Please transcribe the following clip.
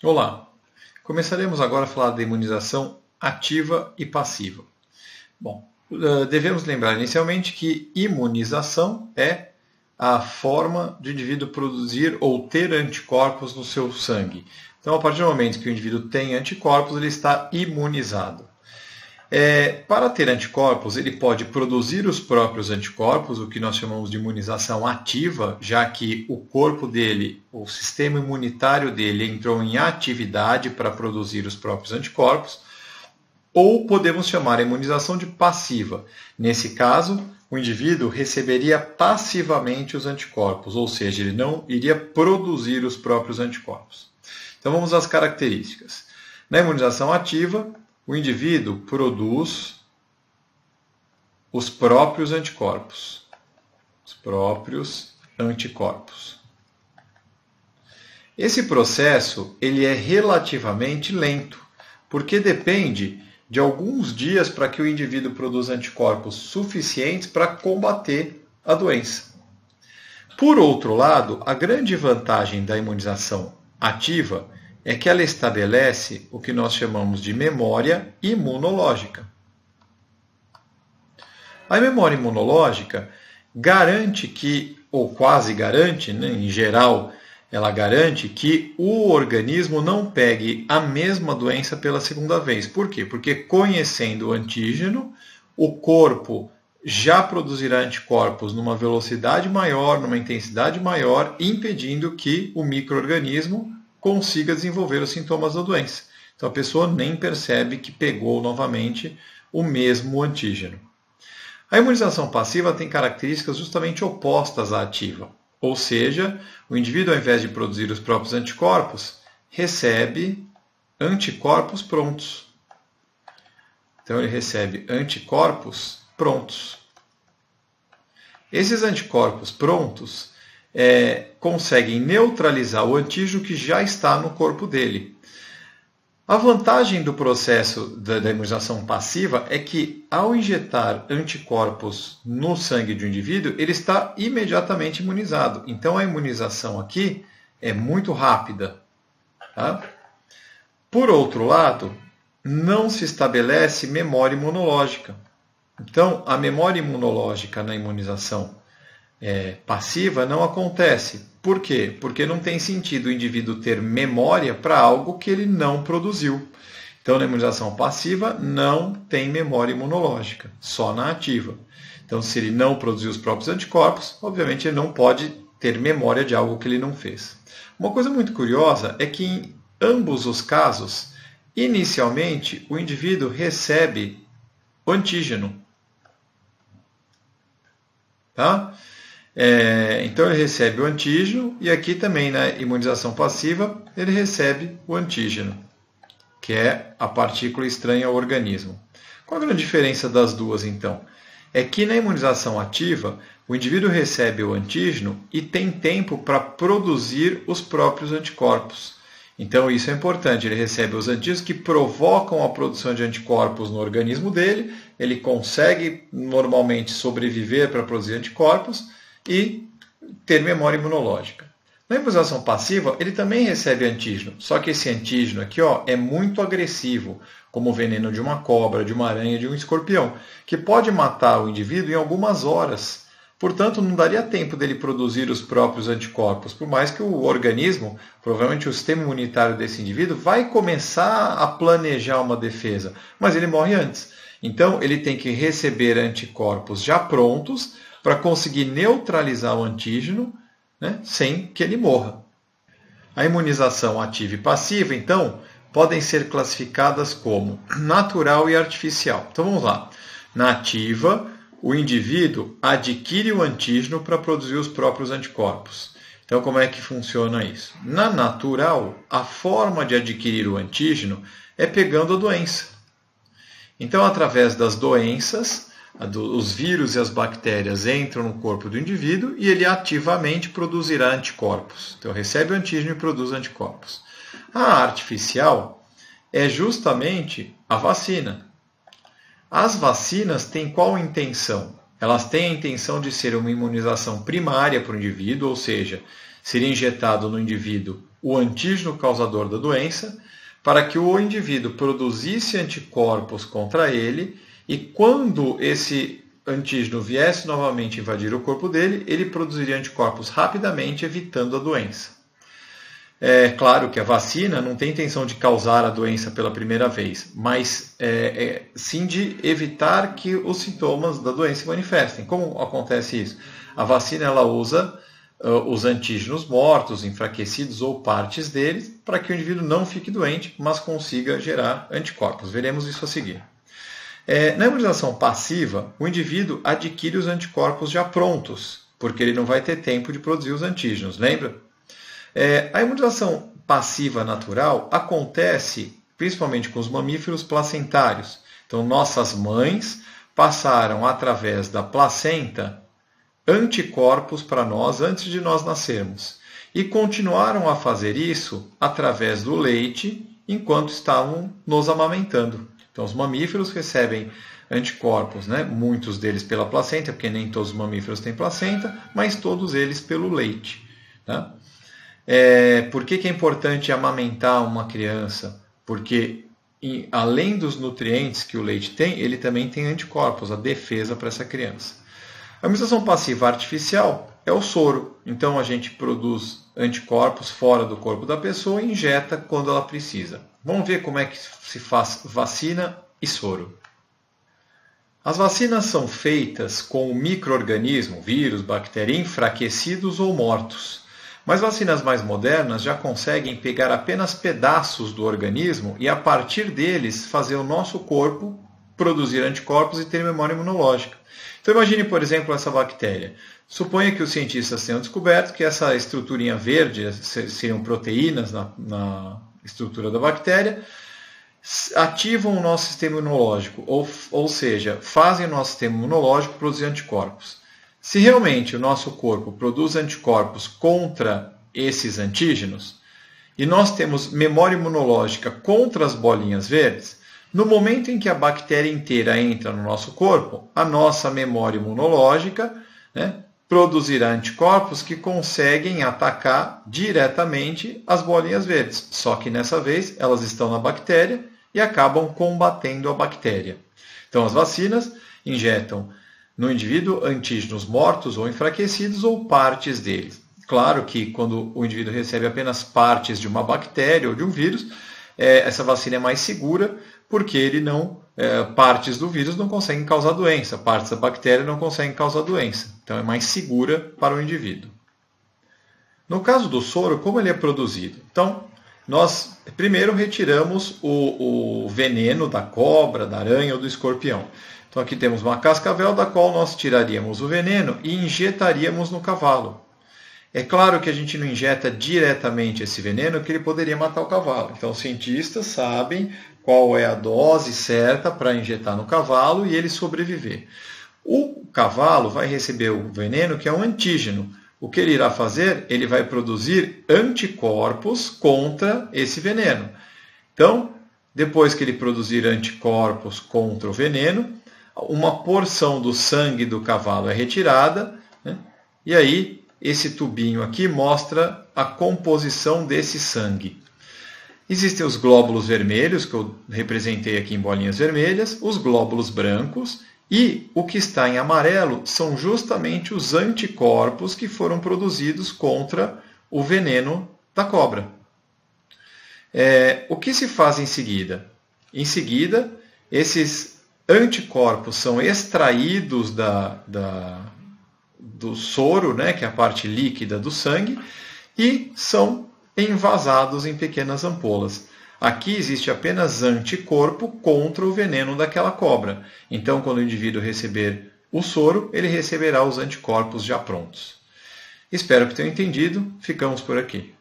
Olá! Começaremos agora a falar da imunização ativa e passiva. Bom, devemos lembrar inicialmente que imunização é a forma de o indivíduo produzir ou ter anticorpos no seu sangue. Então, a partir do momento que o indivíduo tem anticorpos, ele está imunizado. Para ter anticorpos, ele pode produzir os próprios anticorpos, o que nós chamamos de imunização ativa, já que o corpo dele, o sistema imunitário dele entrou em atividade para produzir os próprios anticorpos, ou podemos chamar a imunização de passiva. Nesse caso, o indivíduo receberia passivamente os anticorpos, ou seja, ele não iria produzir os próprios anticorpos. Então vamos às características. Na imunização ativa, o indivíduo produz os próprios anticorpos. Esse processo ele é relativamente lento, porque depende de alguns dias para que o indivíduo produza anticorpos suficientes para combater a doença. Por outro lado, a grande vantagem da imunização ativa é que ela estabelece o que nós chamamos de memória imunológica. A memória imunológica garante que, ou quase garante, em geral, ela garante que o organismo não pegue a mesma doença pela segunda vez. Por quê? Porque conhecendo o antígeno, o corpo já produzirá anticorpos numa velocidade maior, numa intensidade maior, impedindo que o micro-organismo consiga desenvolver os sintomas da doença. Então a pessoa nem percebe que pegou novamente o mesmo antígeno. A imunização passiva tem características justamente opostas à ativa. Ou seja, o indivíduo, ao invés de produzir os próprios anticorpos, recebe anticorpos prontos. Então ele recebe anticorpos prontos. Esses anticorpos prontos conseguem neutralizar o antígeno que já está no corpo dele. A vantagem do processo da imunização passiva é que, ao injetar anticorpos no sangue de um indivíduo, ele está imediatamente imunizado. Então, a imunização aqui é muito rápida. Tá? Por outro lado, não se estabelece memória imunológica. Então, a memória imunológica na imunização passiva não acontece. Por quê? Porque não tem sentido o indivíduo ter memória para algo que ele não produziu. Então, na imunização passiva não tem memória imunológica, só na ativa. Então, se ele não produziu os próprios anticorpos, obviamente ele não pode ter memória de algo que ele não fez. Uma coisa muito curiosa é que em ambos os casos, inicialmente o indivíduo recebe o antígeno. Tá? Então ele recebe o antígeno e aqui também na imunização passiva ele recebe o antígeno, que é a partícula estranha ao organismo. Qual a grande diferença das duas então? É que na imunização ativa o indivíduo recebe o antígeno e tem tempo para produzir os próprios anticorpos. Então isso é importante, ele recebe os antígenos que provocam a produção de anticorpos no organismo dele, ele consegue normalmente sobreviver para produzir anticorpos e ter memória imunológica. Na imunização passiva, ele também recebe antígeno, só que esse antígeno aqui é muito agressivo, como o veneno de uma cobra, de uma aranha, de um escorpião, que pode matar o indivíduo em algumas horas. Portanto, não daria tempo dele produzir os próprios anticorpos, por mais que o organismo, provavelmente o sistema imunitário desse indivíduo, vai começar a planejar uma defesa, mas ele morre antes. Então, ele tem que receber anticorpos já prontos, para conseguir neutralizar o antígeno, sem que ele morra. A imunização ativa e passiva, então, podem ser classificadas como natural e artificial. Então vamos lá. Na ativa, o indivíduo adquire o antígeno para produzir os próprios anticorpos. Então como é que funciona isso? Na natural, a forma de adquirir o antígeno é pegando a doença. Então, através das doenças, os vírus e as bactérias entram no corpo do indivíduo e ele ativamente produzirá anticorpos. Então, recebe o antígeno e produz anticorpos. A artificial é justamente a vacina. As vacinas têm qual intenção? Elas têm a intenção de ser uma imunização primária para o indivíduo, ou seja, seria injetado no indivíduo o antígeno causador da doença, para que o indivíduo produzisse anticorpos contra ele, e quando esse antígeno viesse novamente invadir o corpo dele, ele produziria anticorpos rapidamente, evitando a doença. É claro que a vacina não tem intenção de causar a doença pela primeira vez, mas sim de evitar que os sintomas da doença se manifestem. Como acontece isso? A vacina ela usa os antígenos mortos, enfraquecidos ou partes deles, para que o indivíduo não fique doente, mas consiga gerar anticorpos. Veremos isso a seguir. Na imunização passiva, o indivíduo adquire os anticorpos já prontos, porque ele não vai ter tempo de produzir os antígenos, lembra? A imunização passiva natural acontece principalmente com os mamíferos placentários. Então, nossas mães passaram através da placenta anticorpos para nós antes de nós nascermos. E continuaram a fazer isso através do leite enquanto estavam nos amamentando. Então, os mamíferos recebem anticorpos, né? Muitos deles pela placenta, porque nem todos os mamíferos têm placenta, mas todos eles pelo leite. Tá? Por que é importante amamentar uma criança? Porque, além dos nutrientes que o leite tem, ele também tem anticorpos, a defesa para essa criança. A imunização passiva artificial é o soro. Então, a gente produz anticorpos fora do corpo da pessoa e injeta quando ela precisa. Vamos ver como é que se faz vacina e soro. As vacinas são feitas com o micro-organismo, vírus, bactéria, enfraquecidos ou mortos. Mas vacinas mais modernas já conseguem pegar apenas pedaços do organismo e, a partir deles, fazer o nosso corpo produzir anticorpos e ter memória imunológica. Então, imagine, por exemplo, essa bactéria. Suponha que os cientistas tenham descoberto que essa estruturinha verde, seriam proteínas na estrutura da bactéria, ativam o nosso sistema imunológico, ou seja, fazem o nosso sistema imunológico produzir anticorpos. Se realmente o nosso corpo produz anticorpos contra esses antígenos, e nós temos memória imunológica contra as bolinhas verdes, no momento em que a bactéria inteira entra no nosso corpo, a nossa memória imunológica, né, produzirá anticorpos que conseguem atacar diretamente as bolinhas verdes. Só que dessa vez elas estão na bactéria e acabam combatendo a bactéria. Então as vacinas injetam no indivíduo antígenos mortos ou enfraquecidos ou partes deles. Claro que quando o indivíduo recebe apenas partes de uma bactéria ou de um vírus, essa vacina é mais segura, porque partes do vírus não conseguem causar doença, partes da bactéria não conseguem causar doença. Então é mais segura para o indivíduo. No caso do soro, como ele é produzido? Então, nós primeiro retiramos o veneno da cobra, da aranha ou do escorpião. Então aqui temos uma cascavel da qual nós tiraríamos o veneno e injetaríamos no cavalo. É claro que a gente não injeta diretamente esse veneno, que ele poderia matar o cavalo. Então os cientistas sabem qual é a dose certa para injetar no cavalo e ele sobreviver. O cavalo vai receber o veneno, que é um antígeno. O que ele irá fazer? Ele vai produzir anticorpos contra esse veneno. Então, depois que ele produzir anticorpos contra o veneno, uma porção do sangue do cavalo é retirada, né? E aí esse tubinho aqui mostra a composição desse sangue. Existem os glóbulos vermelhos, que eu representei aqui em bolinhas vermelhas, os glóbulos brancos, e o que está em amarelo são justamente os anticorpos que foram produzidos contra o veneno da cobra. O que se faz em seguida? Em seguida, esses anticorpos são extraídos do soro, né, que é a parte líquida do sangue, e são envasados em pequenas ampolas. Aqui existe apenas anticorpo contra o veneno daquela cobra. Então, quando o indivíduo receber o soro, ele receberá os anticorpos já prontos. Espero que tenham entendido. Ficamos por aqui.